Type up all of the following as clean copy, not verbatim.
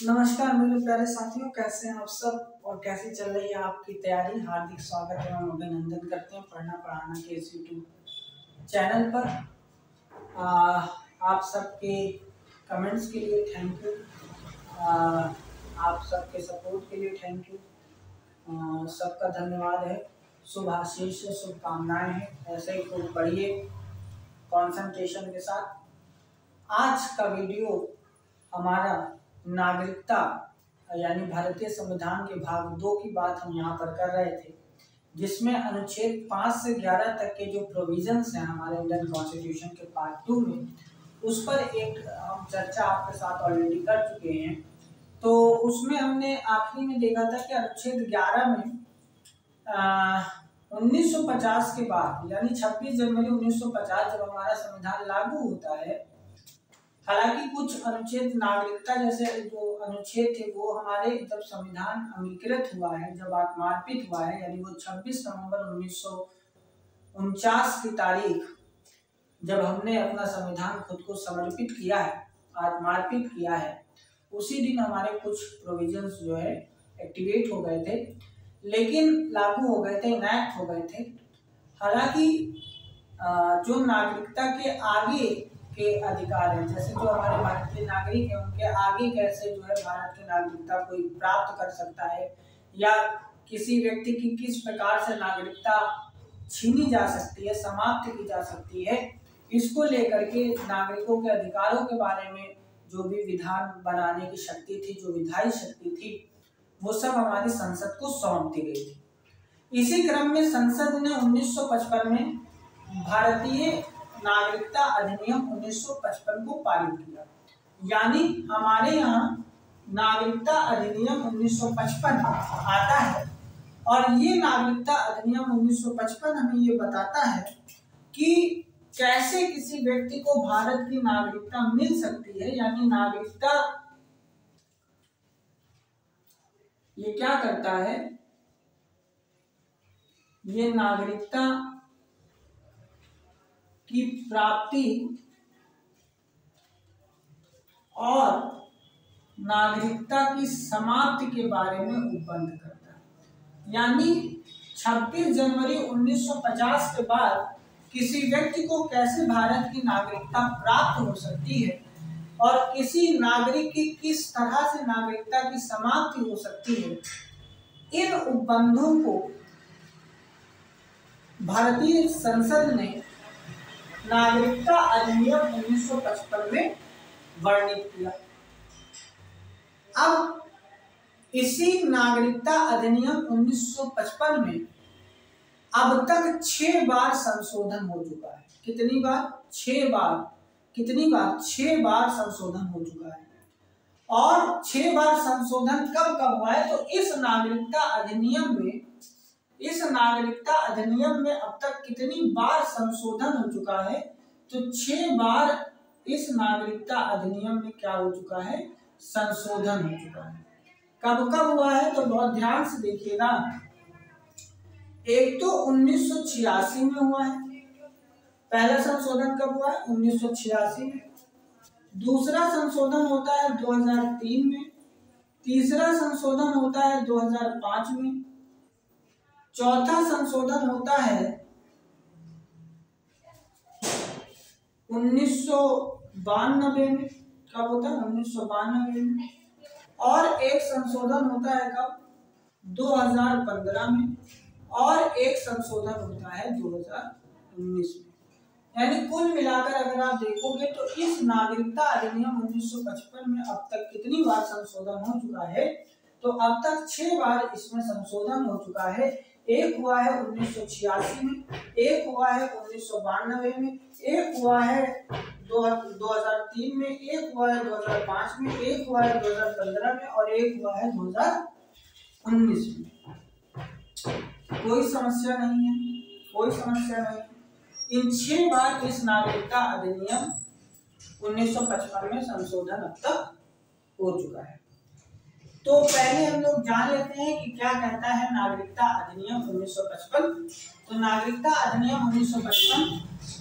नमस्कार मेरे प्यारे साथियों, कैसे हैं आप सब और कैसी चल रही है आपकी तैयारी। हार्दिक स्वागत एवं अभिनंदन करते हैं पढ़ना पढ़ाना के इस यूट्यूब चैनल पर। आप सबके कमेंट्स के लिए थैंक यू, आप सबके सपोर्ट के लिए थैंक यू, सबका धन्यवाद है। शुभ आशीष से शुभकामनाएं हैं, ऐसे ही खूब पढ़िए कंसंट्रेशन के साथ। आज का वीडियो हमारा नागरिकता यानी भारतीय संविधान के भाग 2 की बात हम यहाँ पर कर रहे थे, जिसमें अनुच्छेद 5 से 11 तक के जो प्रोविजंस हैं हमारे इंडियन कॉन्स्टिट्यूशन के पार्ट 2 में, उस पर एक हम चर्चा आपके साथ ऑलरेडी कर चुके हैं। तो उसमें हमने आखिरी में देखा था कि अनुच्छेद 11 में 1950 के बाद यानी 26 जनवरी 1950 जब हमारा संविधान लागू होता है, हालांकि कुछ अनुच्छेद नागरिकता जैसे जो अनुच्छेद थे वो हमारे जब संविधान अंगीकृत हुआ है, जब आत्मार्पित हुआ है, यानी वो 26 नवंबर 1949 की तारीख जब हमने अपना संविधान खुद को समर्पित किया है, आत्मार्पित किया है, उसी दिन हमारे कुछ प्रोविजंस जो है एक्टिवेट हो गए थे, लेकिन लागू हो गए थे, इनैक्ट हो गए थे। हालांकि जो नागरिकता के आगे के अधिकार हैं, जैसे जो हमारे भारतीय नागरिक हैं उनके आगे कैसे जो है भारत की नागरिकता कोई प्राप्त कर सकता है, या किसी व्यक्ति की किस प्रकार से नागरिकता छीनी जा सकती है, समाप्त की जा सकती है, इसको लेकर के नागरिकों के अधिकारों के बारे में जो भी विधान बनाने की शक्ति थी, जो विधायी शक्ति थी, वो सब हमारी संसद को सौंप दी गई थी। इसी क्रम में संसद ने 1955 में भारतीय नागरिकता अधिनियम 1955 को पारित किया। यानी हमारे यहाँ नागरिकता अधिनियम 1955 आता है, और ये नागरिकता अधिनियम 1955 हमें ये बताता है कि कैसे किसी व्यक्ति को भारत की नागरिकता मिल सकती है। यानी नागरिकता ये क्या करता है, ये नागरिकता की प्राप्ति और नागरिकता की समाप्ति के बारे में उपबंध करता है। यानी 26 जनवरी 1950 के बाद किसी व्यक्ति को कैसे भारत की नागरिकता प्राप्त हो सकती है और किसी नागरिक की किस तरह से नागरिकता की समाप्ति हो सकती है, इन उपबंधों को भारतीय संसद ने नागरिकता अधिनियम 1955 में वर्णित किया। अब इसी नागरिकता अधिनियम 1955 में अब तक 6 बार संशोधन हो चुका है। कितनी बार? 6 बार। कितनी बार? 6 बार संशोधन हो चुका है। और 6 बार संशोधन कब कब हुआ है? तो इस नागरिकता अधिनियम में अब तक कितनी बार संशोधन हो चुका है? तो 6 बार इस नागरिकता अधिनियम में क्या हो चुका है? संशोधन हो चुका है। कब कब हुआ है? तो बहुत ध्यान से देखिएगा। एक तो 1986 में हुआ है, पहला संशोधन कब हुआ है? 1986 में। दूसरा संशोधन होता है 2003 में, तीसरा संशोधन होता है 2005 में, चौथा संशोधन होता है 1992 में। कब होता है? 1992 में। और एक संशोधन होता है कब? 2015 में। और एक संशोधन होता है 2019 में। यानी कुल मिलाकर अगर आप देखोगे तो इस नागरिकता अधिनियम 1955 में अब तक कितनी बार संशोधन हो चुका है? तो अब तक 6 बार इसमें संशोधन हो चुका है। एक हुआ है 1986 में, एक हुआ है 1992 में, एक हुआ है 2003 में, एक हुआ है 2005 में, एक हुआ है 2015 में, और एक हुआ है 2019 में। कोई समस्या नहीं है, कोई समस्या नहीं। इन 6 बार इस नागरिकता अधिनियम 1955 में संशोधन अब तक हो चुका है। तो पहले हम लोग जान लेते हैं कि क्या कहता है नागरिकता अधिनियम 1955। तो नागरिकता अधिनियम 1955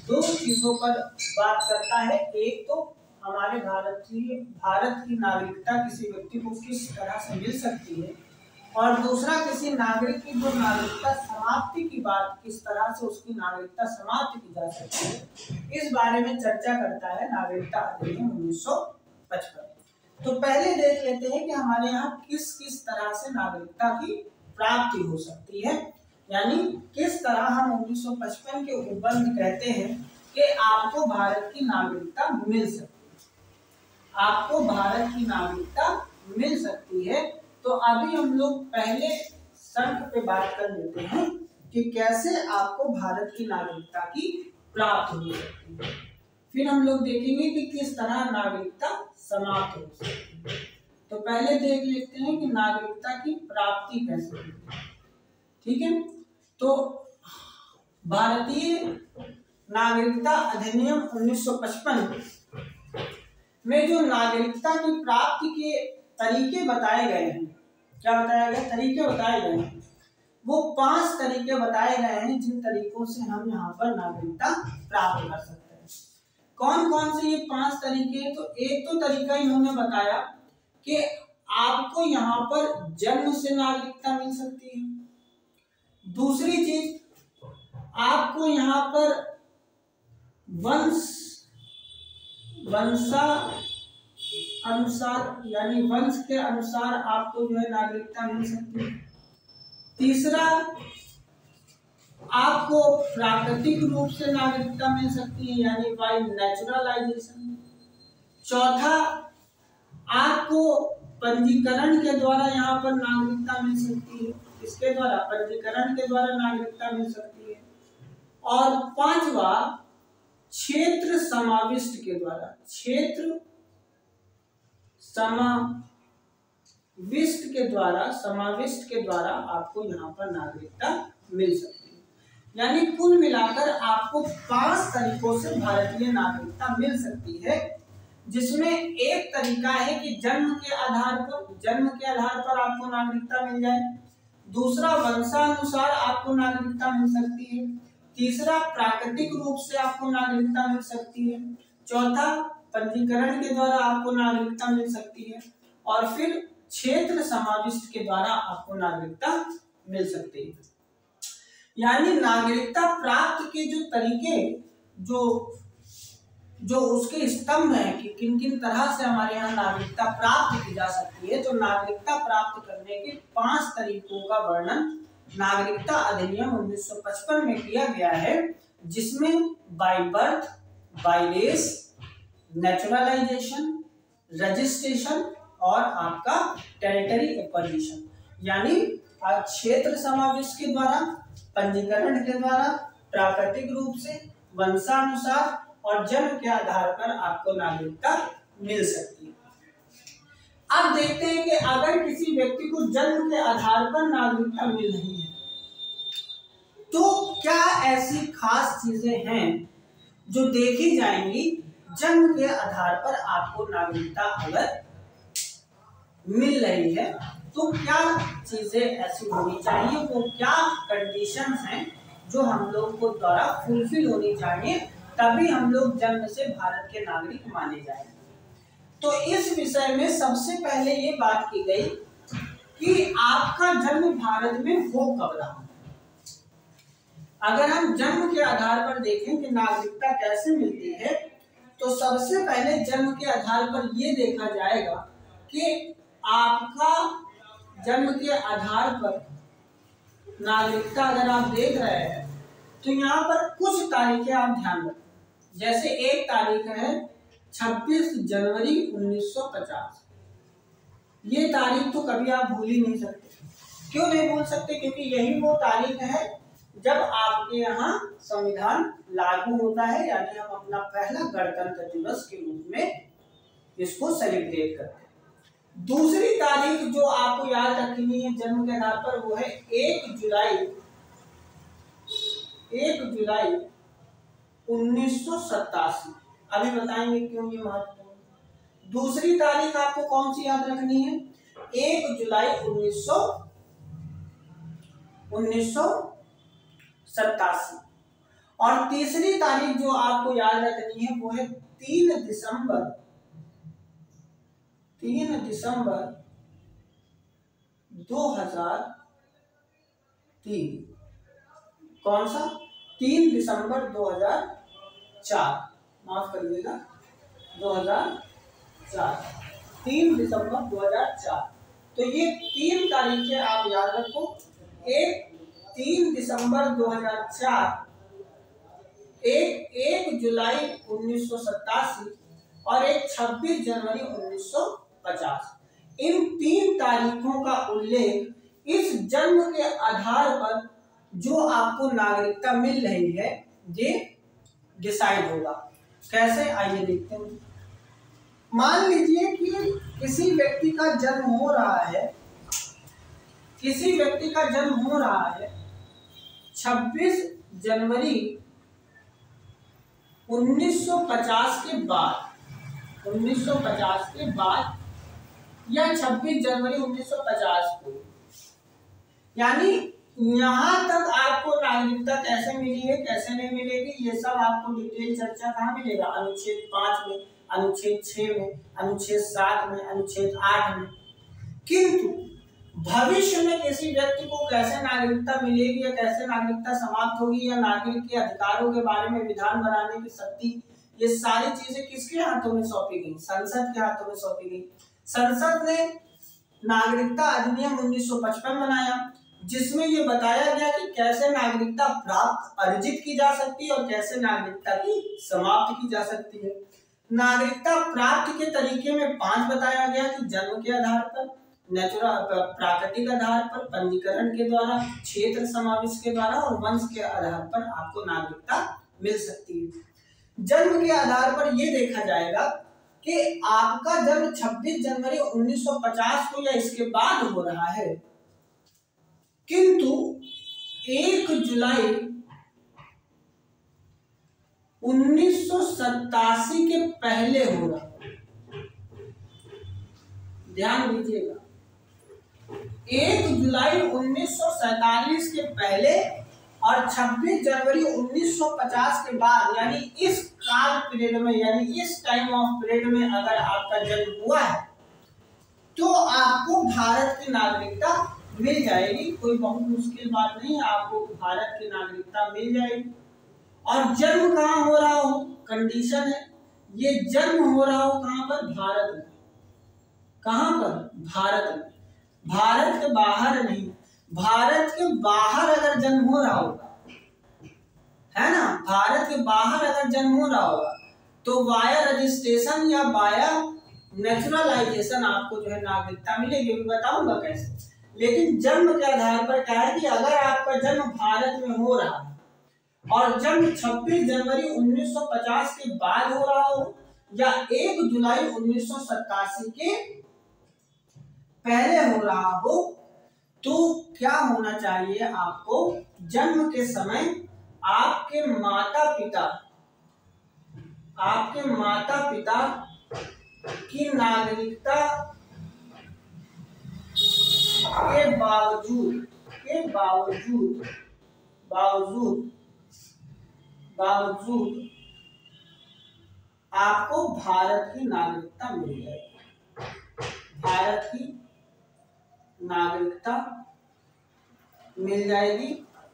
दो चीजों पर बात करता है। एक तो हमारे भारत की नागरिकता किसी व्यक्ति को किस तरह से मिल सकती है, और दूसरा किसी नागरिक की जो नागरिकता समाप्ति की बात, किस तरह से उसकी नागरिकता समाप्त की जा सकती है, इस बारे में चर्चा करता है नागरिकता अधिनियम 1955। तो पहले देख लेते हैं कि हमारे यहाँ किस किस तरह से नागरिकता की प्राप्ति हो सकती है, यानी किस तरह हम 1955 के उपबंध कहते हैं कि आपको भारत की नागरिकता मिल सकती है, आपको भारत की नागरिकता मिल सकती है। तो अभी हम लोग पहले शर्त पे बात कर लेते हैं कि कैसे आपको भारत की नागरिकता की प्राप्त हो सकती है, फिर हम लोग देखेंगे कि किस तरह नागरिकता समाप्त हो सकती है। तो पहले देख लेते हैं कि नागरिकता की प्राप्ति कैसे होती है। ठीक है, तो भारतीय नागरिकता अधिनियम 1955 में जो नागरिकता की प्राप्ति के तरीके बताए गए हैं, क्या बताया गया, तरीके बताए गए हैं, वो 5 तरीके बताए गए हैं जिन तरीकों से हम यहाँ पर नागरिकता प्राप्त कर सकते हैं। कौन कौन से ये 5 तरीके? तो एक तो तरीका इन्होंने बताया कि आपको यहाँ पर जन्म से नागरिकता मिल सकती है। दूसरी चीज, आपको यहाँ पर वंशा अनुसार, यानी वंश के अनुसार आपको जो है नागरिकता मिल सकती है। तीसरा, आपको प्राकृतिक रूप से नागरिकता मिल सकती है, यानी बाय नेचुरलाइजेशन। चौथा, आपको पंजीकरण के द्वारा यहाँ पर नागरिकता मिल सकती है, इसके द्वारा, पंजीकरण के द्वारा नागरिकता मिल सकती है। और 5वां, क्षेत्र समाविष्ट के द्वारा, क्षेत्र समाविष्ट के द्वारा आपको यहाँ पर नागरिकता मिल सकती है। यानी कुल मिलाकर आपको 5 तरीकों से भारतीय नागरिकता मिल सकती है, जिसमें एक तरीका है कि जन्म के आधार पर आपको नागरिकता मिल जाए। दूसरा, वंशानुसार आपको नागरिकता मिल सकती है। तीसरा, प्राकृतिक रूप से आपको नागरिकता मिल सकती है। चौथा, पंजीकरण के द्वारा आपको नागरिकता मिल सकती है। और फिर क्षेत्र समाविष्ट के द्वारा आपको नागरिकता मिल सकती है। यानी नागरिकता प्राप्त के जो तरीके, जो उसके स्तंभ है कि किन किन तरह से हमारे यहाँ नागरिकता प्राप्त की जा सकती है, तो नागरिकता प्राप्त करने के 5 तरीकों का वर्णन नागरिकता अधिनियम 1955 में किया गया है, जिसमें by birth, by race, naturalisation, registration और आपका टेरिटरी एक्विजिशन, यानी क्षेत्र समावेश के द्वारा, पंजीकरण के द्वारा, प्राकृतिक रूप से, वंशानुसार और जन्म के आधार पर आपको नागरिकता मिल सकती है। अब देखते हैं कि अगर किसी व्यक्ति को जन्म के आधार पर नागरिकता मिल रही है, तो क्या ऐसी खास चीजें हैं जो देखी जाएंगी जन्म के आधार पर आपको नागरिकता अगर मिल रही है, तो क्या चीजें ऐसी होनी चाहिए, वो क्या कंडीशंस हैं जो हम लोग को द्वारा फुलफिल होनी चाहिए, तभी हम लोग जन्म से भारत के नागरिक माने जाएंगे। तो इस विषय में सबसे पहले ये बात की गई कि आपका जन्म भारत में हो कब रहा। अगर हम जन्म के आधार पर देखें कि नागरिकता कैसे मिलती है, तो सबसे पहले जन्म के आधार पर यह देखा जाएगा कि आपका जन्म के आधार पर नागरिकता अगर आप देख रहे हैं, तो यहाँ पर कुछ तारीखें आप ध्यान रखें। जैसे एक तारीख है 26 जनवरी 1950। ये तारीख तो कभी आप भूल ही नहीं सकते। क्यों नहीं भूल सकते? क्योंकि यही वो तारीख है जब आपके यहाँ संविधान लागू होता है, यानी हम अपना पहला गणतंत्र दिवस के रूप में इसको सेलिब्रेट करते हैं। दूसरी तारीख जो आपको याद रखनी है जन्म के आधार पर, वो है 1 जुलाई 1987। अभी बताएंगे क्यों ये महत्वपूर्ण। दूसरी तारीख आपको कौन सी याद रखनी है? 1 जुलाई 1987। और तीसरी तारीख जो आपको याद रखनी है वो है 3 दिसंबर 3 दिसंबर 2003। कौन सा? 3 दिसंबर 2004, माफ करिएगा 2004, 3 दिसंबर 2004। तो ये 3 तारीखें आप याद रखो। एक 3 दिसंबर 2004, एक 1 जुलाई 1987 और एक 26 जनवरी 1950। इन 3 तारीखों का उल्लेख इस जन्म के आधार पर जो आपको नागरिकता मिल रही है ये डिसाइड होगा। कैसे, आइए देखते हैं। मान लीजिए कि किसी व्यक्ति का जन्म हो रहा है, 26 जनवरी 1950 के बाद, या 26 जनवरी 1950 को, यानी यहाँ तक आपको नागरिकता कैसे मिली है, कैसे नहीं मिलेगी, ये सब आपको डिटेल चर्चा कहाँ मिलेगा? अनुच्छेद 5 में, अनुच्छेद 6 में, अनुच्छेद 7 में, अनुच्छेद 8 में। किंतु भविष्य में किसी व्यक्ति को कैसे नागरिकता मिलेगी या कैसे नागरिकता समाप्त होगी या नागरिक के अधिकारों के बारे में विधान बनाने की शक्ति, ये सारी चीजें किसके हाथों में सौंपी गई? संसद के हाथों में सौंपी गई। संसद ने नागरिकता अधिनियम 1955 बनाया, जिसमें ये बताया गया कि कैसे नागरिकता प्राप्त अर्जित की जा सकती है और कैसे नागरिकता की समाप्त की जा सकती है। नागरिकता प्राप्त के तरीके में 5 बताया गया कि जन्म के आधार पर, प्राकृतिक आधार पर, पंजीकरण के द्वारा, क्षेत्र समावेश के द्वारा और वंश के आधार पर आपको नागरिकता मिल सकती है। जन्म के आधार पर यह देखा जाएगा कि आपका जन्म 26 जनवरी 1950 को या इसके बाद हो रहा है, किंतु 1 जुलाई 1987 के पहले हो रहा है। ध्यान दीजिएगा, 1 जुलाई 1947 के पहले और 26 जनवरी 1950 के बाद, यानी इस काल पीरियड में, यानी इस टाइम ऑफ पीरियड में अगर आपका जन्म हुआ है तो आपको भारत की नागरिकता मिल जाएगी। कोई बहुत मुश्किल बात नहीं है, आपको भारत की नागरिकता मिल जाएगी। और जन्म कहाँ हो रहा हो, कंडीशन है, ये जन्म हो रहा हो कहाँ पर? भारत में। कहाँ पर? भारत में। भारत के बाहर नहीं। भारत के बाहर अगर जन्म हो रहा होगा, है ना, भारत के बाहर अगर जन्म हो रहा होगा तो वाया रजिस्ट्रेशन या वाया नेचुरलाइजेशन आपको जो है नागरिकता मिलेगी। मैं बताऊंगा कैसे। लेकिन जन्म के आधार पर क्या है कि अगर आपका जन्म भारत में हो रहा है और जन्म 26 जनवरी 1950 के बाद हो रहा हो या 1 जुलाई 1987 के पहले हो रहा हो, तो क्या होना चाहिए? आपको जन्म के समय आपके माता पिता की नागरिकता के बावजूद आपको भारत की नागरिकता मिल जाएगी। भारत की नागरिकता मिल जाएगी,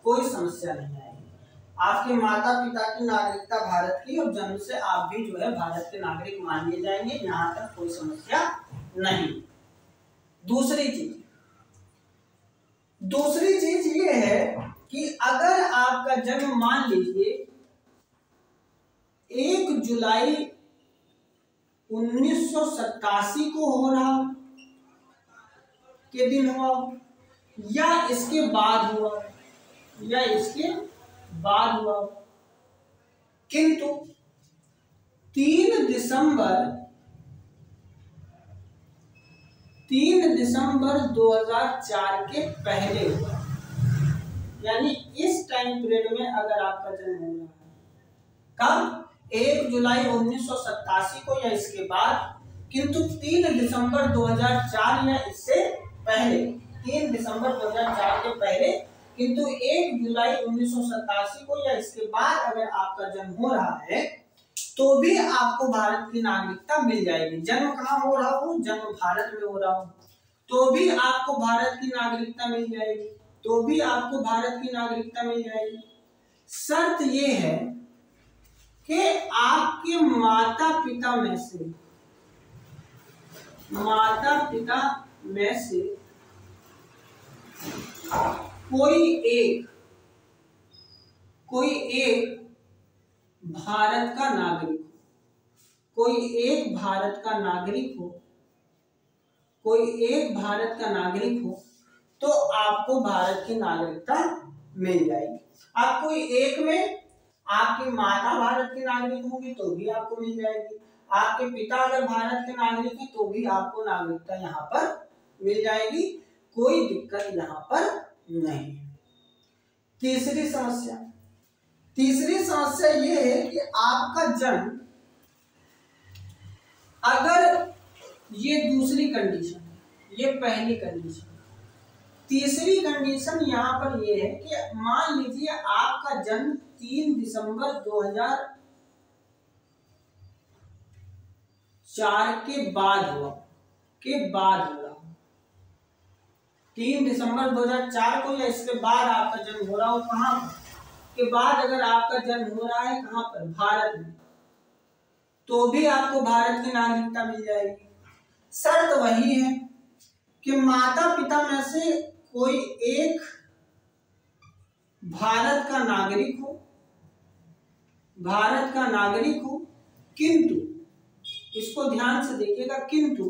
कोई समस्या नहीं आएगी। आपके माता पिता की नागरिकता भारत की और जन्म से आप भी जो है भारत के नागरिक मान लिए जाएंगे, यहाँ तक कोई समस्या नहीं। दूसरी चीज ये है कि अगर आपका जन्म मान लीजिए 1 जुलाई 1987 को हो रहा के दिन हुआ या इसके बाद हुआ, किंतु 3 दिसंबर 2004 के पहले हुआ, यानी इस टाइम पीरियड में अगर आपका जन्म हो रहा है, कब? 1 जुलाई 1987 को या इसके बाद, किंतु 3 दिसंबर 2004 या इससे पहले, 3 दिसंबर 2004 के पहले, किंतु 1 जुलाई 1987 को या इसके बाद अगर आपका जन्म हो रहा है तो भी आपको भारत की नागरिकता मिल जाएगी। जन्म कहाँ हो रहा हो, जन्म भारत में हो रहा हो, तो भी आपको भारत की नागरिकता मिल जाएगी, तो भी आपको भारत की नागरिकता मिल जाएगी। शर्त ये है कि आपके माता पिता में से कोई एक भारत का नागरिक हो, कोई एक भारत का नागरिक हो तो आपको भारत की नागरिकता मिल जाएगी। अब कोई एक में आपकी माता भारत की नागरिक होगी तो भी आपको मिल जाएगी, आपके पिता अगर भारत के नागरिक हैं तो भी आपको नागरिकता यहाँ पर मिल जाएगी, कोई दिक्कत यहाँ पर नहीं। तीसरी समस्या ये है कि आपका जन्म, अगर ये दूसरी कंडीशन है, ये पहली कंडीशन। तीसरी कंडीशन यहाँ पर ये है कि मान लीजिए आपका जन्म 3 दिसंबर 2004 के बाद हुआ 3 दिसंबर 2004 को या इसके बाद आपका जन्म हो रहा हो, कहाँ के बाद अगर आपका जन्म हो रहा है, कहाँ पर, भारत में, तो भी आपको भारत की नागरिकता मिल जाएगी। शर्त वही है कि माता पिता में से कोई एक भारत का नागरिक हो, किंतु इसको ध्यान से देखिएगा, किंतु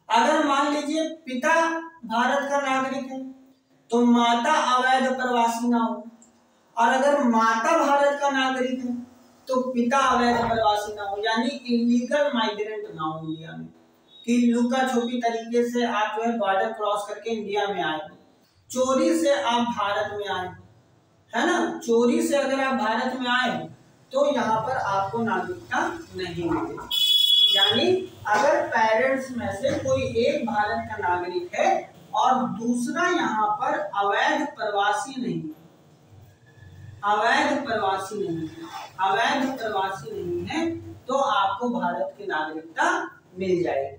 अगर मान लीजिए पिता भारत का नागरिक है तो माता अवैध प्रवासी ना हो, और अगर माता भारत का नागरिक है तो पिता अवैध प्रवासी ना हो, यानी इलीगल माइग्रेंट ना हो इंडिया में, कि लुका छुपी तरीके से आप जो है बॉर्डर क्रॉस करके इंडिया में आए, चोरी से आप भारत में आए, है ना, चोरी से अगर आप भारत में आए तो यहाँ पर आपको नागरिकता नहीं मिलेगी। यानी अगर पेरेंट्स में से कोई एक भारत का नागरिक है और दूसरा यहाँ पर अवैध प्रवासी नहीं है तो आपको भारत की नागरिकता मिल जाएगी।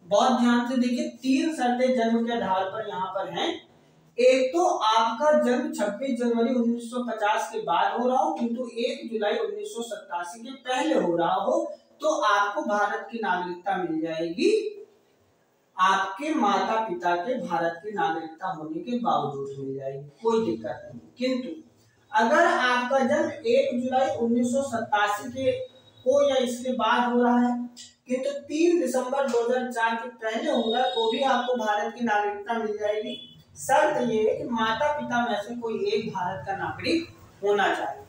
बहुत ध्यान से देखिए, 3 शर्तें जन्म के आधार पर यहाँ पर हैं। एक तो आपका जन्म 26 जनवरी 1950 के बाद हो रहा हो, किंतु 1 जुलाई 1987 के पहले हो रहा हो, तो आपको भारत की नागरिकता मिल जाएगी, आपके माता पिता के भारत की नागरिकता होने के बावजूद मिल जाएगी, कोई दिक्कत नहीं। किंतु अगर आपका जन्म 1 जुलाई 1987 के को या इसके बाद हो रहा है, किंतु 3 दिसंबर 2004 के पहले हो रहा है, तो भी आपको भारत की नागरिकता मिल जाएगी। शर्त ये है कि माता पिता में से कोई एक भारत का नागरिक होना चाहिए।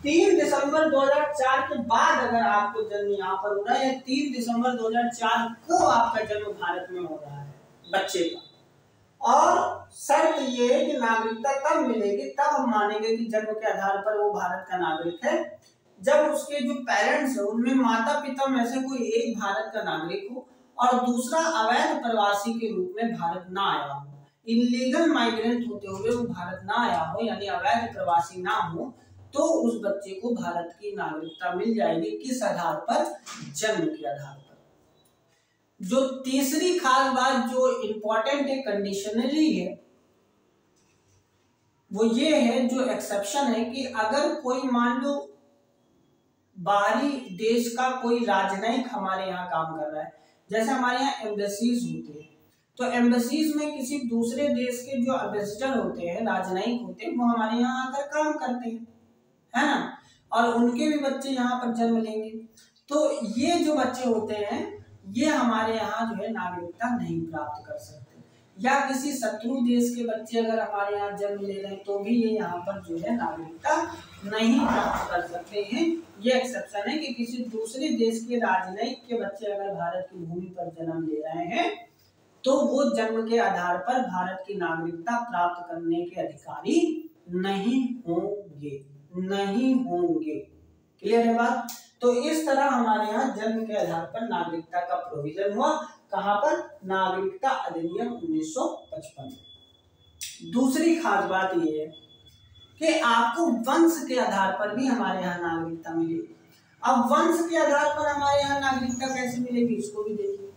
3 दिसंबर 2004 के बाद अगर आपको जन्म यहाँ पर हो रहा है, या 3 दिसंबर 2004 को आपका जन्म भारत में हो रहा है बच्चे का, और शर्त ये है कि नागरिकता तब मिलेगी, तब हम मानेंगे कि जन्म के आधार पर वो भारत का नागरिक है, जब उसके जो पेरेंट्स है उनमें माता पिता में से कोई एक भारत का नागरिक हो और दूसरा अवैध प्रवासी के रूप में भारत ना आया हो, इलीगल माइग्रेंट होते हुए वो भारत ना आया हो, यानी अवैध प्रवासी ना हो, तो उस बच्चे को भारत की नागरिकता मिल जाएगी। किस आधार पर? जन्म के आधार पर। जो तीसरी खास बात जो इंपॉर्टेंट है, कंडीशनली है, वो ये है, जो एक्सेप्शन है, कि अगर कोई मान लो बाहरी देश का कोई राजनयिक हमारे यहाँ काम कर रहा है, जैसे हमारे यहाँ एम्बेसीज होते हैं, तो एम्बेसीज में किसी दूसरे देश के जो एम्बेसडर होते हैं, राजनयिक होते हैं, वो हमारे यहाँ आकर काम करते हैं, है ना, और उनके भी बच्चे यहाँ पर जन्म लेंगे, तो ये जो बच्चे होते हैं ये हमारे यहाँ जो है नागरिकता नहीं प्राप्त कर सकते, या किसी शत्रु देश के बच्चे अगर हमारे यहाँ जन्म ले रहे हैं तो भी ये यहाँ पर जो है नागरिकता नहीं प्राप्त कर सकते हैं। ये एक्सेप्शन है कि किसी दूसरे देश के राजनयिक के बच्चे अगर भारत की भूमि पर जन्म ले रहे हैं तो वो जन्म के आधार पर भारत की नागरिकता प्राप्त करने के अधिकारी नहीं होंगे। क्लियर है बात? तो इस तरह हमारे यहाँ जन्म के आधार पर नागरिकता का प्रोविजन हुआ। कहाँ पर? नागरिकता अधिनियम 1955 में। दूसरी खास बात ये है कि आपको वंश के आधार पर भी हमारे यहाँ नागरिकता मिलेगी। अब वंश के आधार पर हमारे यहाँ नागरिकता कैसे मिलेगी, इसको भी देखिए।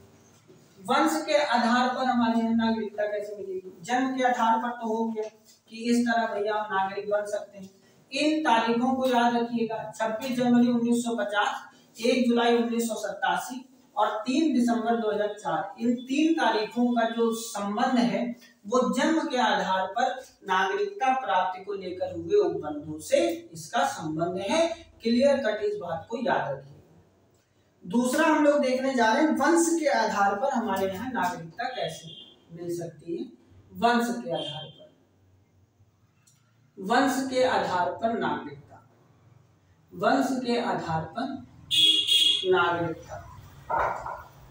वंश के आधार पर हमारे यहाँ नागरिकता कैसे मिलेगी? जन्म के आधार पर तो हो गया कि इस तरह भैया आप नागरिक बन सकते हैं। इन तारीखों को याद रखिएगा, 26 जनवरी 1950, 1 जुलाई 1987 और 3 दिसंबर 2004। इन 3 तारीखों का जो संबंध है वो जन्म के आधार पर नागरिकता प्राप्ति को लेकर हुए उपबंधों से इसका संबंध है। क्लियर कट इस बात को याद रखिए। दूसरा हम लोग देखने जा रहे हैं वंश के आधार पर हमारे यहाँ नागरिकता कैसे मिल सकती है। वंश के आधार पर, वंश के आधार पर नागरिकता, वंश के आधार पर नागरिकता,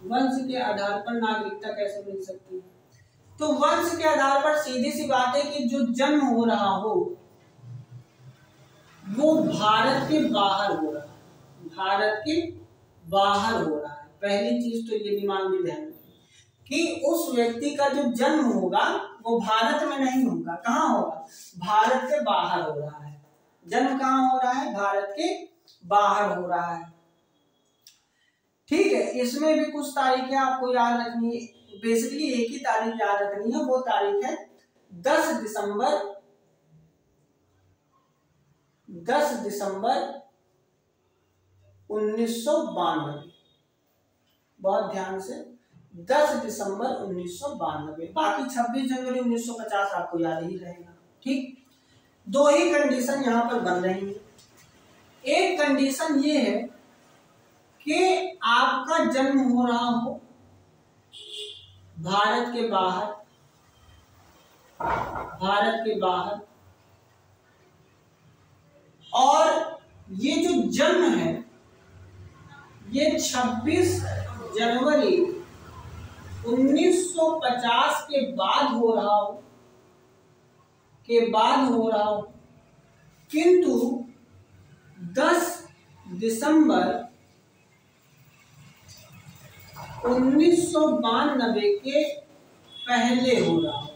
वंश के आधार पर नागरिकता कैसे मिल सकती है? तो वंश के आधार पर सीधी सी बात है कि जो जन्म हो रहा हो वो भारत के बाहर हो रहा है, भारत के बाहर हो रहा है। पहली चीज तो ये दिमाग में ध्यान रखें कि उस व्यक्ति का जो जन्म होगा वो भारत में नहीं होगा। कहाँ होगा? भारत के बाहर हो रहा है। जन्म कहाँ हो रहा है? भारत के बाहर हो रहा है। ठीक है, इसमें भी कुछ तारीखें आपको याद रखनी है। बेसिकली एक ही तारीख याद रखनी है, वो तारीख है 10 दिसंबर 1992। बहुत ध्यान से, 10 दिसंबर 1992। बाकी 26 जनवरी 1950 आपको याद ही रहेगा। ठीक, दो ही कंडीशन यहाँ पर बन रही है। एक कंडीशन ये है कि आपका जन्म हो रहा हो भारत के बाहर, भारत के बाहर, और ये जो जन्म है ये 26 जनवरी 1950 के बाद हो रहा हो, किंतु 10 दिसंबर 1992 के पहले हो रहा हो,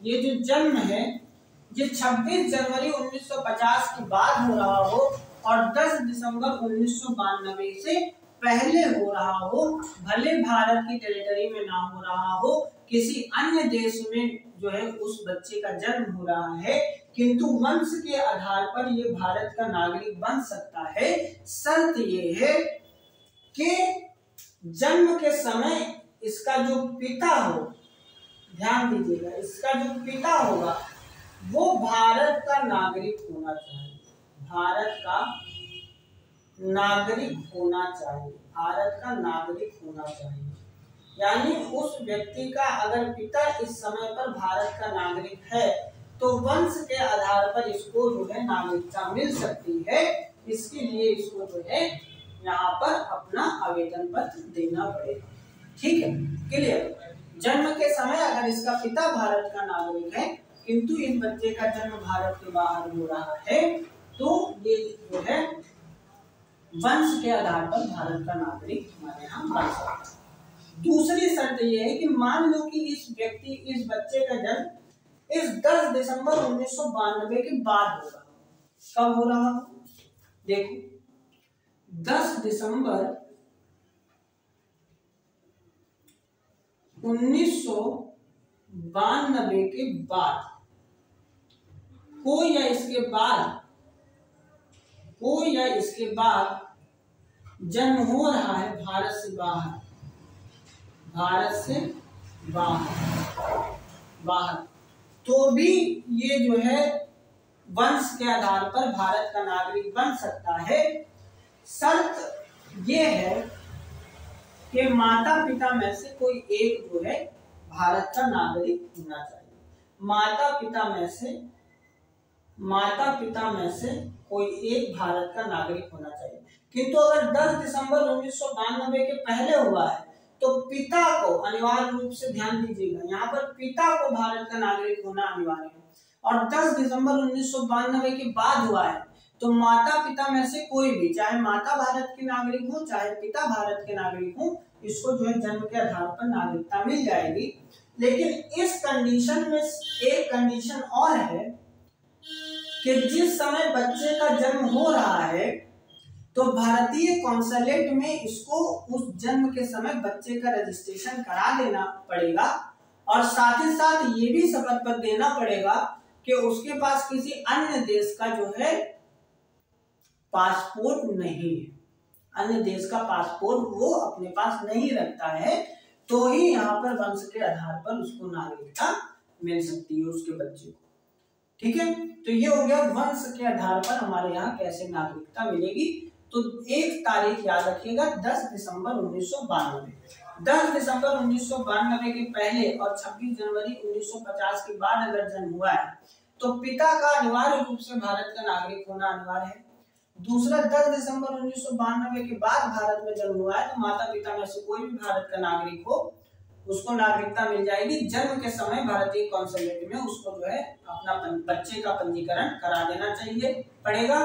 ये जो जन्म है ये 26 जनवरी 1950 के बाद हो रहा हो और 10 दिसंबर 1992 से पहले हो रहा हो। भले भारत की टेरिटरी में ना हो रहा हो, किसी अन्य देश में जो है उस बच्चे का जन्म हो रहा है, किंतु वंश के आधार पर ये भारत का नागरिक बन सकता है। शर्त ये है कि जन्म के समय इसका जो पिता हो, ध्यान दीजिएगा, इसका जो पिता होगा वो भारत का नागरिक होना चाहिए, भारत का नागरिक होना चाहिए, भारत का नागरिक होना चाहिए। यानी उस व्यक्ति का अगर पिता इस समय पर भारत का नागरिक है तो वंश के आधार पर इसको जो है नागरिकता मिल सकती है। इसके लिए इसको जो है यहाँ पर अपना आवेदन पत्र देना पड़ेगा। ठीक है, क्लियर। जन्म के समय अगर इसका पिता भारत का नागरिक है किंतु इस बच्चे का जन्म भारत के बाहर हो रहा है तो ये जो है वंश के आधार पर भारत का नागरिक हमारे यहाँ बन सकता है। दूसरी शर्त ये है कि मान लो कि इस बच्चे का जन्म इस 10 दिसंबर 1992 के बाद हो रहा हो। कब हो रहा हो? देखो, 10 दिसंबर 1992 के बाद कोई या इसके बाद जन्म हो रहा है भारत से बाहर, तो भी ये जो है वंश के आधार पर भारत का नागरिक बन सकता है। शर्त ये है कि माता पिता में से कोई एक जो है भारत का नागरिक होना चाहिए। माता पिता में से कोई एक भारत का नागरिक होना चाहिए। किंतु अगर 10 दिसंबर 1992 के पहले हुआ है तो पिता को अनिवार्य रूप से ध्यान दीजिएगा, यहाँ पर पिता को भारत का नागरिक होना अनिवार्य है। और 10 दिसंबर 1992 के बाद हुआ है तो माता पिता में से कोई भी, चाहे माता भारत के नागरिक हो चाहे पिता भारत के नागरिक हो, इसको जो है जन्म के आधार पर नागरिकता मिल जाएगी। लेकिन इस कंडीशन में एक कंडीशन और है कि जिस समय बच्चे का जन्म हो रहा है तो भारतीय कॉन्सुलेट में इसको उस जन्म के समय बच्चे का रजिस्ट्रेशन करा देना पड़ेगा और साथ ही साथ ये भी शपथ पत्र देना पड़ेगा कि उसके पास किसी अन्य देश का जो है पासपोर्ट नहीं है, अन्य देश का पासपोर्ट वो अपने पास नहीं रखता है, तो ही यहाँ पर वंश के आधार पर उसको नागरिकता मिल सकती है उसके बच्चे को। ठीक है, तो ये हो गया वंश के आधार पर हमारे यहाँ कैसे नागरिकता मिलेगी। तो एक तारीख याद रखिएगा 10 दिसंबर 1992। 10 दिसंबर 1992 के पहले और 26 जनवरी 1950 के बाद अगर जन्म हुआ है तो पिता का अनिवार्य रूप से भारत का नागरिक होना अनिवार्य है। दूसरा, 10 दिसंबर 1992 के बाद भारत में जन्म हुआ है तो माता पिता में से कोई भी भारत का नागरिक हो उसको नागरिकता मिल जाएगी। जन्म के समय भारतीय कॉन्सुलेट में उसको जो है अपना बच्चे का पंजीकरण करा देना चाहिए पड़ेगा।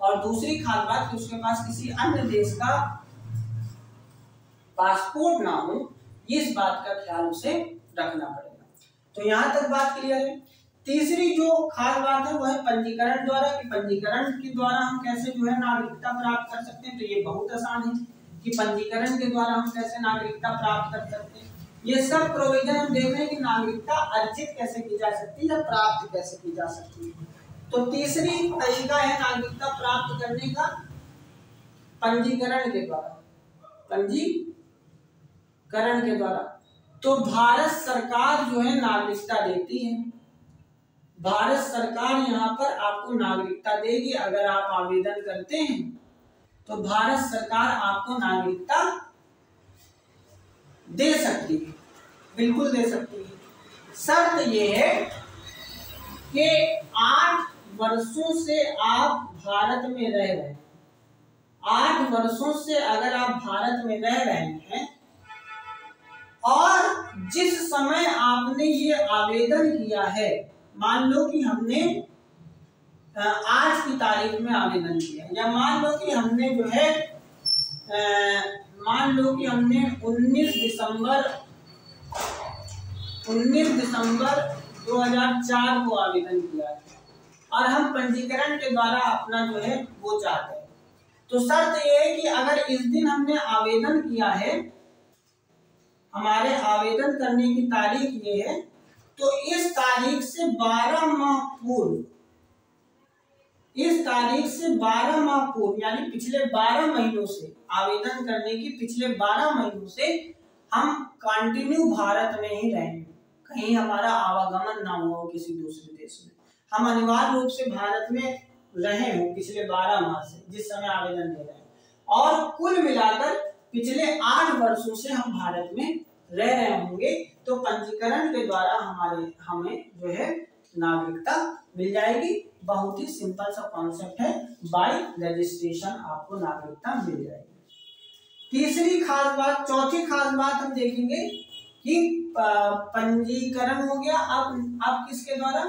और दूसरी खास बात कि उसके पास किसी अन्य देश का पासपोर्ट ना हो, इस बात का ख्याल उसे रखना पड़ेगा। तो यहाँ तक बात क्लियर है। तीसरी जो खास बात है वो है पंजीकरण द्वारा, कि पंजीकरण के द्वारा हम कैसे जो है नागरिकता प्राप्त कर सकते हैं। तो ये बहुत आसान है कि पंजीकरण के द्वारा हम कैसे नागरिकता प्राप्त कर सकते हैं। ये सब प्रोविजन हम देख रहे हैं कि नागरिकता अर्जित कैसे की जा सकती है या प्राप्त कैसे की जा सकती है। तो तीसरी तरीका है नागरिकता प्राप्त करने का पंजीकरण के द्वारा, पंजीकरण के द्वारा। तो भारत सरकार जो है नागरिकता देती है, भारत सरकार यहाँ पर आपको नागरिकता देगी। अगर आप आवेदन करते हैं तो भारत सरकार आपको नागरिकता दे सकती है, बिल्कुल दे सकती है। शर्त यह है कि 8 वर्षों से आप भारत में रह रहे हैं। 8 वर्षों से अगर आप भारत में रह रहे हैं और जिस समय आपने ये आवेदन किया है, मान लो कि हमने आज की तारीख में आवेदन किया, या मान लो कि हमने जो है मान लो कि हमने 19 दिसंबर 2004 को आवेदन किया है और हम पंजीकरण के द्वारा अपना जो है वो चाहते हैं। तो शर्त यह है कि अगर इस दिन हमने आवेदन किया है, हमारे आवेदन करने की तारीख ये है, तो इस तारीख से 12 माह पूर्व, इस तारीख से 12 माह पूर्व यानी पिछले 12 महीनों से, आवेदन करने की पिछले 12 महीनों से हम कंटिन्यू भारत में ही रहेंगे, कहीं हमारा आवागमन ना हुआ हो किसी दूसरे देश में। हम अनिवार्य रूप से भारत में रहे हों पिछले 12 माह से, जिस समय आवेदन दे रहे हैं, और कुल मिलाकर पिछले 8 वर्षों से हम भारत में रह रहे होंगे, तो पंजीकरण के द्वारा हमें जो है नागरिकता मिल जाएगी। बहुत ही सिंपल सा कॉन्सेप्ट है, बाय रजिस्ट्रेशन आपको नागरिकता मिल जाएगी। तीसरी खास बात, चौथी खास बात हम देखेंगे कि पंजीकरण हो गया। अब किसके द्वारा?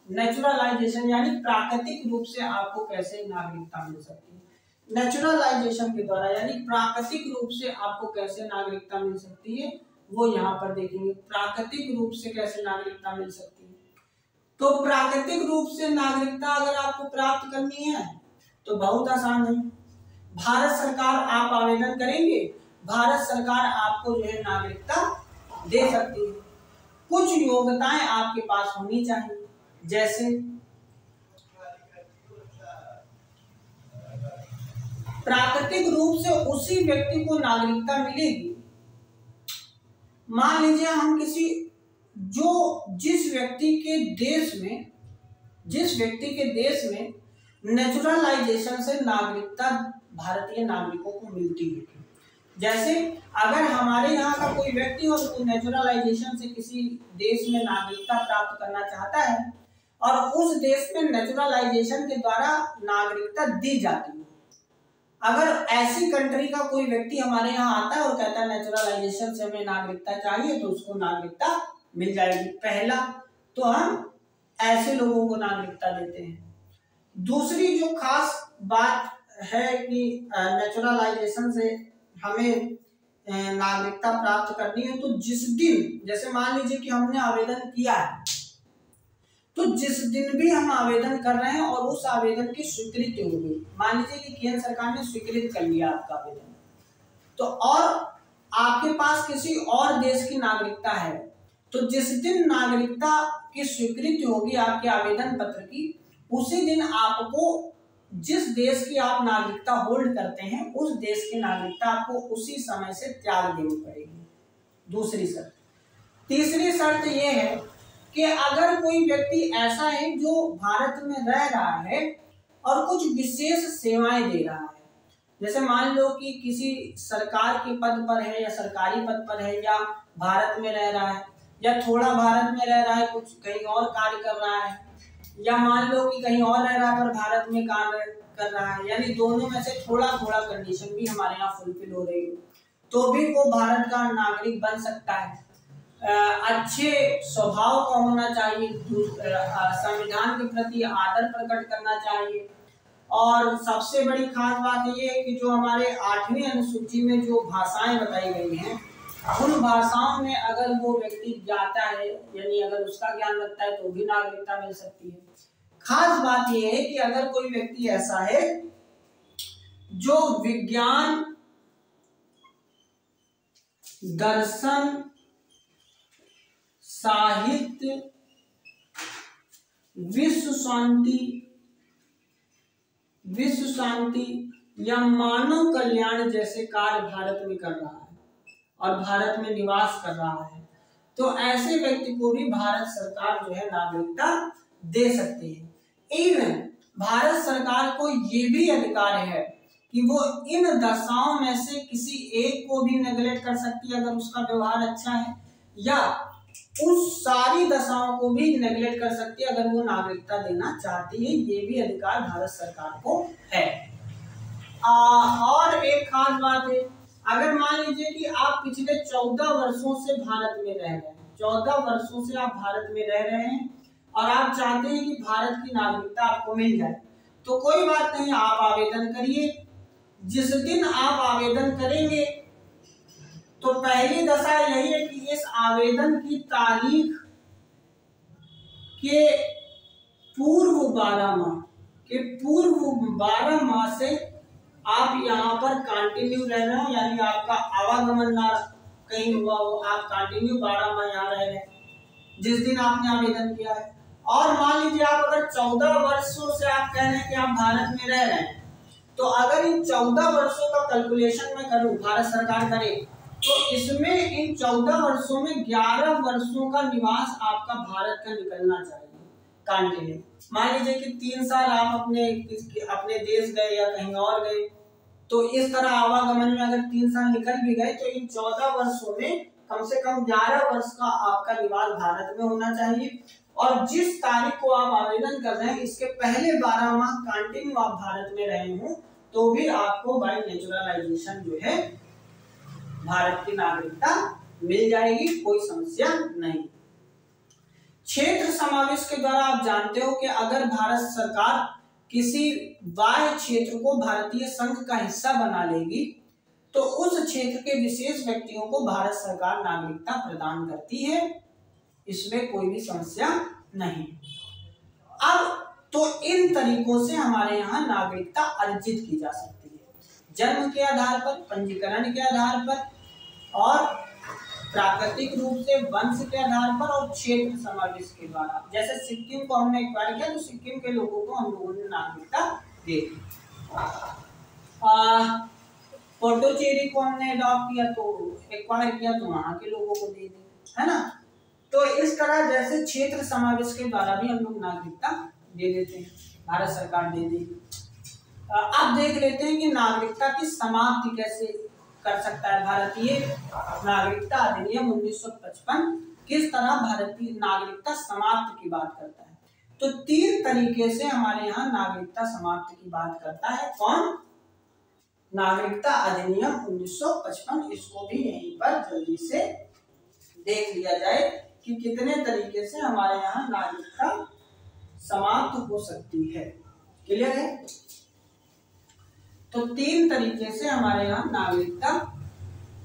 नेचुरलाइजेशन, यानी प्राकृतिक रूप से आपको कैसे नागरिकता मिल सकती है। नेचुरलाइजेशन के द्वारा यानी प्राकृतिक रूप से आपको कैसे नागरिकता मिल सकती है, वो यहाँ पर देखेंगे। प्राकृतिक रूप से कैसे नागरिकता मिल सकती है, तो प्राकृतिक रूप से नागरिकता अगर आपको प्राप्त करनी है तो बहुत आसान है। भारत सरकार, आप आवेदन करेंगे, भारत सरकार आपको जो है नागरिकता दे सकती है। कुछ योग्यताएं आपके पास होनी चाहिए, जैसे प्राकृतिक रूप से उसी व्यक्ति को नागरिकता मिलेगी। मान लीजिए हम जिस व्यक्ति के देश में नेचुरलाइजेशन से नागरिकता भारतीय नागरिकों को मिलती है। जैसे अगर हमारे यहाँ का कोई व्यक्ति हो तो नेचुरलाइजेशन से किसी देश में नागरिकता प्राप्त करना चाहता है और उस देश में नेचुरलाइजेशन के द्वारा नागरिकता दी जाती है। अगर ऐसी कंट्री का कोई व्यक्ति हमारे यहाँ आता है और कहता है नेचुरलाइजेशन से हमें नागरिकता चाहिए, तो उसको नागरिकता मिल जाएगी। पहला तो हम ऐसे लोगों को नागरिकता देते हैं। दूसरी जो खास बात है कि नेचुरलाइजेशन से हमें नागरिकता प्राप्त करनी है तो जिस दिन, जैसे मान लीजिए कि हमने आवेदन किया है, तो जिस दिन भी हम आवेदन कर रहे हैं और उस आवेदन की स्वीकृति हो गई, मान लीजिए कि केंद्र सरकार ने स्वीकृत कर लिया आपका आवेदन, तो और आपके पास किसी और देश की नागरिकता है, तो जिस दिन नागरिकता की स्वीकृति होगी आपके आवेदन पत्र की, उसी दिन आपको जिस देश की आप नागरिकता होल्ड करते हैं उस देश की नागरिकता आपको उसी समय से त्याग देनी पड़ेगी। दूसरी शर्त। तीसरी शर्त यह है कि अगर कोई व्यक्ति ऐसा है जो भारत में रह रहा है और कुछ विशेष सेवाएं दे रहा है, जैसे मान लो कि किसी सरकार के पद पर है या सरकारी पद पर है या भारत में रह रहा है या थोड़ा भारत में रह रहा है, कुछ कहीं और कार्य कर रहा है, या मान लो कि कहीं और रह रहा है पर भारत में कार्य कर रहा है, यानी दोनों में से थोड़ा थोड़ा कंडीशन भी हमारे यहाँ फुलफिल हो रही हो, तो भी वो भारत का नागरिक बन सकता है। अच्छे स्वभाव का होना चाहिए, संविधान के प्रति आदर प्रकट करना चाहिए, और सबसे बड़ी खास बात ये है कि जो हमारे 8वीं अनुसूची में जो भाषाएं बताई गई हैं उन भाषाओं में अगर वो व्यक्ति जाता है, यानी अगर उसका ज्ञान रखता है तो भी नागरिकता मिल सकती है। खास बात यह है कि अगर कोई व्यक्ति ऐसा है जो विज्ञान, दर्शन, साहित्य, विश्व शांति या मानव कल्याण जैसे कार्य भारत में कर रहा है और भारत में निवास कर रहा है, तो ऐसे व्यक्ति को भी भारत सरकार जो है नागरिकता दे सकती है। इवन भारत सरकार को ये भी अधिकार है कि वो इन दशाओं में से किसी एक को भी नेगलेक्ट कर सकती है अगर उसका व्यवहार अच्छा है, या उस सारी दशाओं को भी नेगलेक्ट कर सकती है अगर वो नागरिकता देना चाहती है। ये भी अधिकार भारत सरकार को है। और एक खास बात है, अगर मान लीजिए कि आप पिछले 14 वर्षों से भारत में रह रहे हैं, 14 वर्षों से आप भारत में रह रहे हैं और आप चाहते हैं कि भारत की नागरिकता आपको मिल जाए, तो कोई बात नहीं, आप आवेदन करिए। जिस दिन आप आवेदन करेंगे तो पहली दशा यही है कि इस आवेदन की तारीख के पूर्व 12 माह से आप यहाँ पर कंटिन्यू रह रहे हो, यानी आपका आवागमन ना कहीं हुआ हो, आप कंटिन्यू 12 माह यहाँ रह रहे हैं जिस दिन आपने आवेदन किया है। और मान लीजिए आप अगर 14 वर्षों से आप कह रहे हैं कि आप भारत में रह रहे हैं, तो अगर इन 14 वर्षों का कैलकुलेशन मैं करूं, भारत सरकार करे, तो इसमें इन 14 वर्षों में 11 वर्षों का निवास आपका भारत का निकलना चाहिए कंटिन्यू। मान लीजिए कि 3 साल आप अपने देश गए या कहीं और गए, तो इस तरह आवागमन में अगर 3 साल निकल भी गए तो इन 14 वर्षों में कम से कम 11 वर्ष का आपका निवास भारत में होना चाहिए। और जिस तारीख को आप आवेदन कर रहे हैं इसके पहले 12 माह कंटिन्यू आप भारत में रहे हो तो भी आपको बाय नेचुरलाइजेशन जो है भारत की नागरिकता मिल जाएगी, कोई समस्या नहीं। क्षेत्र समावेश के द्वारा आप जानते हो कि अगर भारत सरकार किसी बाह्य क्षेत्र को भारतीय संघ का हिस्सा बना लेगी तो उस क्षेत्र के विशेष व्यक्तियों को भारत सरकार नागरिकता प्रदान करती है, इसमें कोई भी समस्या नहीं। अब तो इन तरीकों से हमारे यहाँ नागरिकता अर्जित की जा सकती है, जन्म के आधार पर, पंजीकरण के आधार पर, और प्राकृतिक रूप से वंश के आधार पर, और क्षेत्र समावेश के द्वारा। जैसे सिक्किम को हमने एक्वायर किया तो सिक्किम के लोगों को हम लोगों ने नागरिकता दे दी, पुडुचेरी को हमने अडॉप्ट किया तो एक्वायर किया तो वहां के लोगों को दे दी, है ना। तो इस तरह जैसे क्षेत्र समावेश के द्वारा भी हम लोग नागरिकता दे देते हैं, भारत सरकार दे देगी। अब देख लेते हैं कि नागरिकता की समाप्ति कैसे कर सकता है भारतीय नागरिकता अधिनियम 1955 किस तरह भारतीय नागरिकता समाप्त की बात करता है। तो 3 तरीके से हमारे यहाँ नागरिकता समाप्त की बात करता है। कौन? नागरिकता अधिनियम 1955। इसको भी यहीं पर जल्दी से देख लिया जाए कि कितने तरीके से हमारे यहाँ नागरिकता समाप्त हो सकती है। क्लियर है? तो 3 तरीके से हमारे यहाँ नागरिकता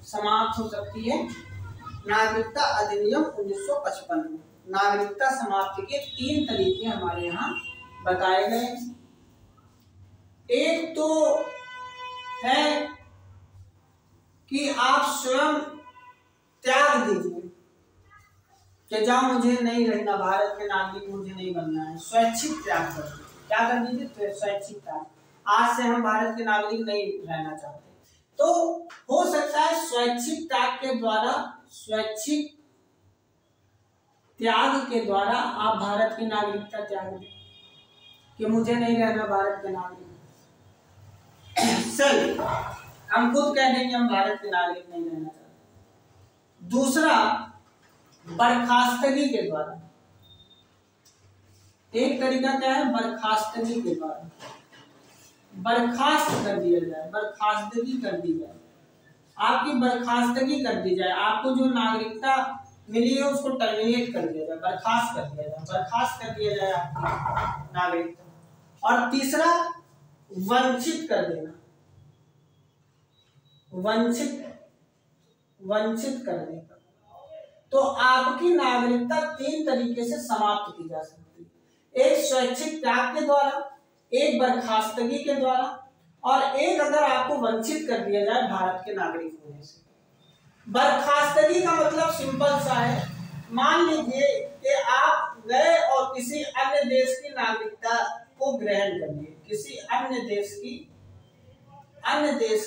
समाप्त हो सकती है नागरिकता अधिनियम 1955 में। नागरिकता समाप्ति के 3 तरीके हमारे यहाँ बताए गए हैं। एक तो है कि आप स्वयं त्याग दीजिए कि जाओ मुझे नहीं रहना, भारत के नागरिक मुझे नहीं बनना है, स्वैच्छिक त्याग कर दीजिए। क्या कर दीजिए? तो स्वैच्छिक त्याग, आज से हम भारत के नागरिक नहीं रहना चाहते। तो हो सकता है स्वैच्छिक त्याग के द्वारा, स्वैच्छिक त्याग के द्वारा आप भारत की नागरिकता त्याग दें कि मुझे नहीं रहना भारत के नागरिक। चल हम खुद कह देंगे हम भारत के नागरिक नहीं रहना चाहते। दूसरा, बर्खास्तगी के द्वारा। एक तरीका क्या है? बर्खास्तगी के द्वारा बर्खास्त कर दिया जाए, बर्खास्तगी कर दी जाए, आपकी बर्खास्तगी कर दी जाए, आपको जो नागरिकता मिली है उसको टर्मिनेट कर दिया जाए, बर्खास्त कर दिया जाए, बर्खास्त कर दिया जाए आपकी नागरिकता। और तीसरा, वंचित कर देना, वंचित कर देना। तो आपकी नागरिकता 3 तरीके से समाप्त की जा सकती है। एक स्वैच्छिक त्याग के द्वारा, एक बर्खास्तगी के द्वारा, और एक अगर आपको वंचित कर दिया जाए भारत के नागरिक होने से। बर्खास्तगी का मतलब सिंपल सा है, मान लीजिए कि आप गए और किसी अन्य देश की नागरिकता को ग्रहण कर लिए, किसी अन्य देश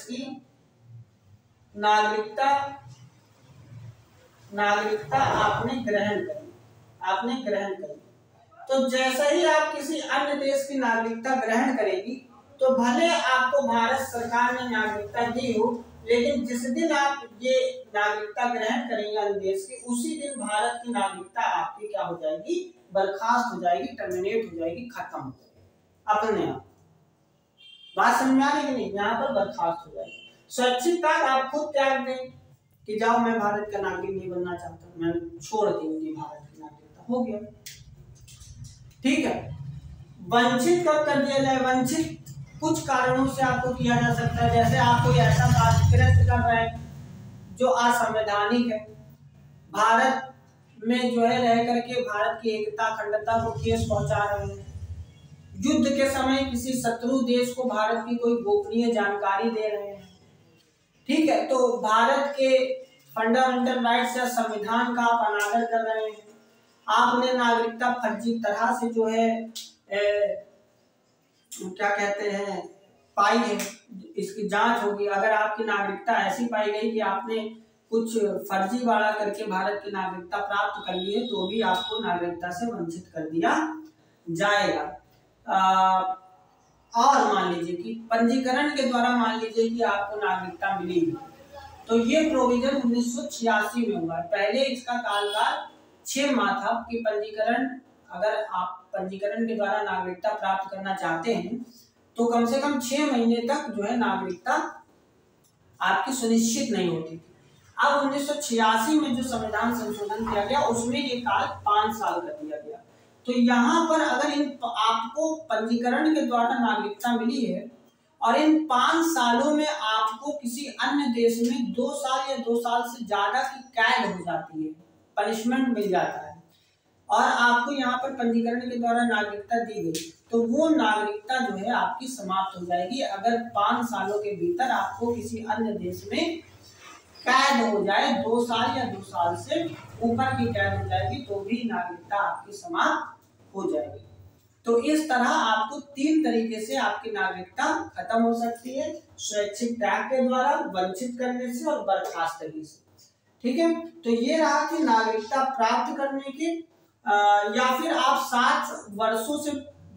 की नागरिकता आपने ग्रहण करी। तो जैसे ही आप किसी अन्य देश की नागरिकता ग्रहण करेगी, तो भले आपको भारत सरकार ने नागरिकता दी हो, लेकिन जिस दिन आप ये नागरिकता ग्रहण करेंगे अन्य देश की, उसी दिन भारत की नागरिकता आपकी क्या हो जाएगी? बर्खास्त हो जाएगी, टर्मिनेट हो जाएगी, खत्म हो जाएगी अपने आप। बात समझ में आ रही है कि नहीं? यहाँ पर बर्खास्त हो जाएगी। स्वैच्छिक त्याग आप खुद त्याग दें कि जाओ मैं भारत का नागरिक नहीं बनना चाहता, मैं छोड़ दूंगी भारत की नागरिकता, हो गया, ठीक है। वंचित कब कर दिया जाए? वंचित कुछ कारणों से आपको किया जा सकता है, जैसे आप कोई ऐसा कार्य कर रहे हैं जो असंवैधानिक है, भारत में जो है रह करके भारत की एकता अखंडता को ठेस पहुंचा रहे हैं, युद्ध के समय किसी शत्रु देश को भारत की कोई गोपनीय जानकारी दे रहे हैं, ठीक है, तो भारत के फंडामेंटल राइट्स या संविधान का आप अनादर कर रहे हैं, आपने नागरिकता फर्जी तरह से जो है क्या कहते हैं पाई है, इसकी जांच होगी। अगर आपकी नागरिकता ऐसी पाई गई कि आपने कुछ फर्जी वाला करके भारत की नागरिकता प्राप्त कर ली है, तो भी आपको नागरिकता से वंचित कर दिया जाएगा। और मान लीजिए कि पंजीकरण के द्वारा मान लीजिए कि आपको नागरिकता मिली, तो ये प्रोविजन 1986 में हुआ है। पहले इसका कालकाल 6 माह था कि पंजीकरण, अगर आप पंजीकरण के द्वारा नागरिकता प्राप्त करना चाहते हैं तो कम से कम 6 महीने तक जो है नागरिकता आपकी सुनिश्चित नहीं होती थी। अब 1986 में जो संविधान संशोधन किया गया उसमें ये काल 5 साल कर दिया गया। तो यहाँ पर अगर आपको पंजीकरण के द्वारा नागरिकता मिली है और इन 5 सालों में आपको किसी अन्य देश में 2 साल या 2 साल से ज्यादा की कैद हो जाती है, पनिशमेंट मिल जाता है, और आपको यहाँ पर पंजीकरण के द्वारा नागरिकता दी गई, तो वो नागरिकता जो है आपकी समाप्त हो जाएगी अगर 5 सालों के भीतर आपको किसी अन्य देश में कैद हो जाए, 2 साल या 2 साल से ऊपर की कैद हो जाएगी, तो भी नागरिकता आपकी समाप्त हो जाएगी। तो इस तरह आपको 3 तरीके से आपकी नागरिकता खत्म हो सकती है, स्वैच्छिक त्याग के द्वारा, वंचित करने से और बर्खास्तगी से, ठीक है। तो ये रहा कि नागरिकता प्राप्त करने के या फिर आप 7 वर्षों से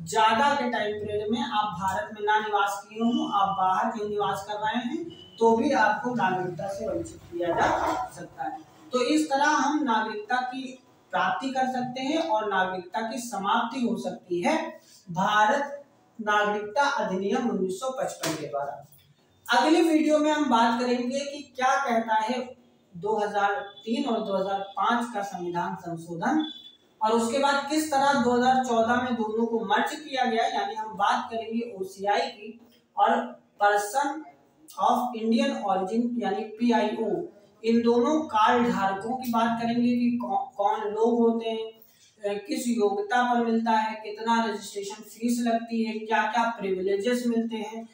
ज्यादा के टाइम पीरियड में आप भारत में ना निवास किए हो, आप बाहर कहीं निवास कर रहे हैं, तो भी आपको नागरिकता से वंचित किया जा सकता है। तो इस तरह हम नागरिकता की प्राप्ति कर सकते हैं और नागरिकता की समाप्ति हो सकती है भारत नागरिकता अधिनियम 1955 के द्वारा। अगली वीडियो में हम बात करेंगे कि क्या कहता है 2003 और 2005 का संविधान संशोधन, और उसके बाद किस तरह 2014 में दोनों को मर्ज किया गया, यानी हम बात करेंगे ओसीआई की और पर्सन ऑफ इंडियन ऑरिजिन यानी PIO, इन दोनों कार्ड धारकों की बात करेंगे कि कौन लोग होते हैं, किस योग्यता पर मिलता है, कितना रजिस्ट्रेशन फीस लगती है, क्या क्या प्रिविलेजेस मिलते हैं।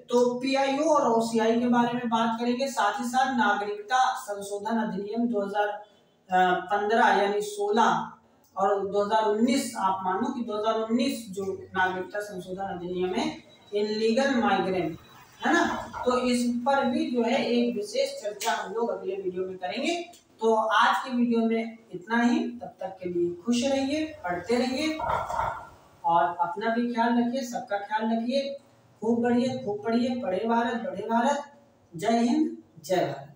तो PIO और OCI के बारे में बात करेंगे। साथ ही साथ नागरिकता संशोधन अधिनियम 2015 यानी 16 और 2019, आप मानो कि 2019 जो नागरिकता संशोधन अधिनियम है, इन लीगल माइग्रेंट, है ना, तो इस पर भी जो है एक विशेष चर्चा हम लोग अगले वीडियो में करेंगे। तो आज के वीडियो में इतना ही। तब तक के लिए खुश रहिए, पढ़ते रहिए और अपना भी ख्याल रखिए, सबका ख्याल रखिए। खूब बढ़िए, खूब पढ़िए। पढ़े भारत, बढ़े भारत। जय हिंद, जय भारत।